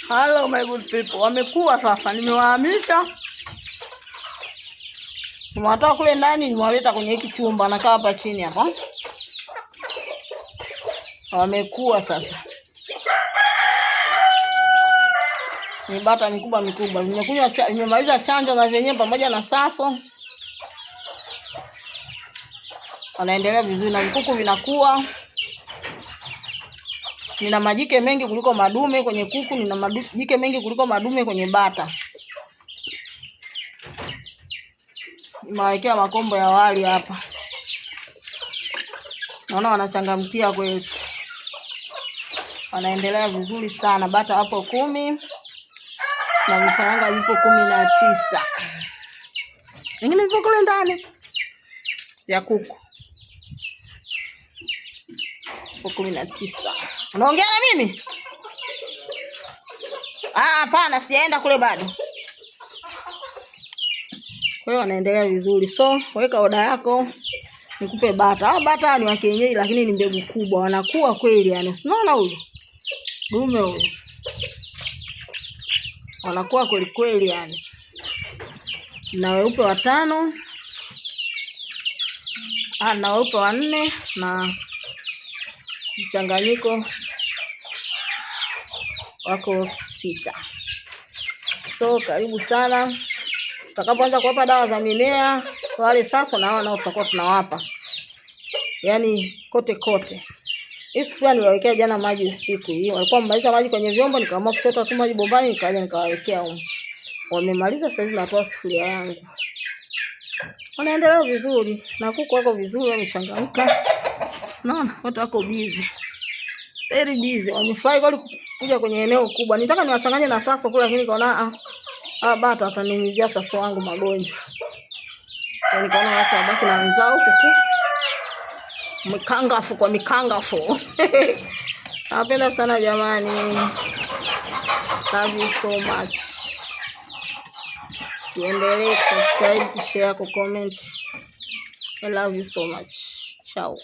Hello my good people. Wamekuwa sasa, nimewahamisha. Nimewatoa kule ndani, nimewaleta kwenye hiki chumba, nakaa hapa chini hapa. Wamekuwa sasa. Ni bata mikubwa. Nimemaliza chanjo na vyenyewe pamoja na Saso. Wanaendelea vizuri na vikuku vinakuwa. Nina majike mengi kuliko madume kwenye kuku, nina majike mengi kuliko madume kwenye bata. Nimewekea makombo ya wali hapa. Naona wanachangamkia kweli. Wanaendelea vizuri sana. Bata hapo 10 na vifaranga vipo 19. Wengine vipo kule ndani ya kuku. 19. Unaongea na mimi? Hapana, sijaenda kule bado. Kwa hiyo wanaendelea vizuri. So, weka oda yako nikupe bata. Bata ni wa kienyeji lakini ni mbegu kubwa. Wanakuwa kweli yani. Unaona huyu? Dume huyu. Wanakuwa kweli kweli yani. Na weupe 5. Na weupe 4 na mchanganyiko wako 6. So karibu sana. Tutakapoanza kuwapa dawa za mimea wale sasa na nao tutakuwa tunawapa. Yaani kote kote. Hii sufuria niliwawekea jana maji usiku hii. Walikuwa wamemaliza maji kwenye vyombo, nikaamua kuchota tu maji bombani nikaja nikawawekea huko. Wamemaliza sasa hivi natoa sufuria yangu. Wanaendelea vizuri na kuku wako vizuri, wamechangamka. Unaona watu wako busy. Very busy. Wamefurahi kwa kuja kwenye eneo kubwa. Nitaka niwachanganye na Saso kule lakini kaona bata wataniumizia Saso wangu magonjwa. Kwa nikaona watu wabaki na wenzao huku. Mkangafu kwa mikangafu. Napenda sana jamani. Love you so much. Tuendelee kusubscribe, kushare, kucomment. I love you so much. Ciao.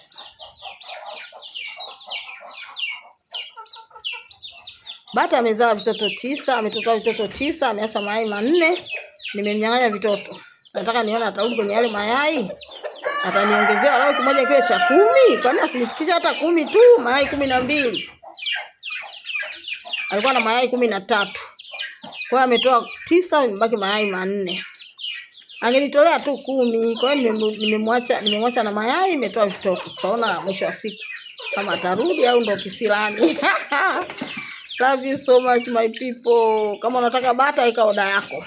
Bata amezaa vitoto 9, ametotoa vitoto 9, ameacha mayai 4. Nimemnyang'anya vitoto. Nataka nione atarudi kwenye yale mayai. Ataniongezea walau kimoja kiwe cha 10. Kwani asinifikishe hata 10 tu, mayai 12. Alikuwa na mayai 13. Kwa hiyo ametoa 9, imebaki mayai 4. Angenitolea tu 10. Kwa hiyo nimemwacha na mayai, imetoa vitoto. Tutaona mwisho wa siku kama atarudi au ndo kisilani. Love you so much my people. Kama unataka bata weka oda yako.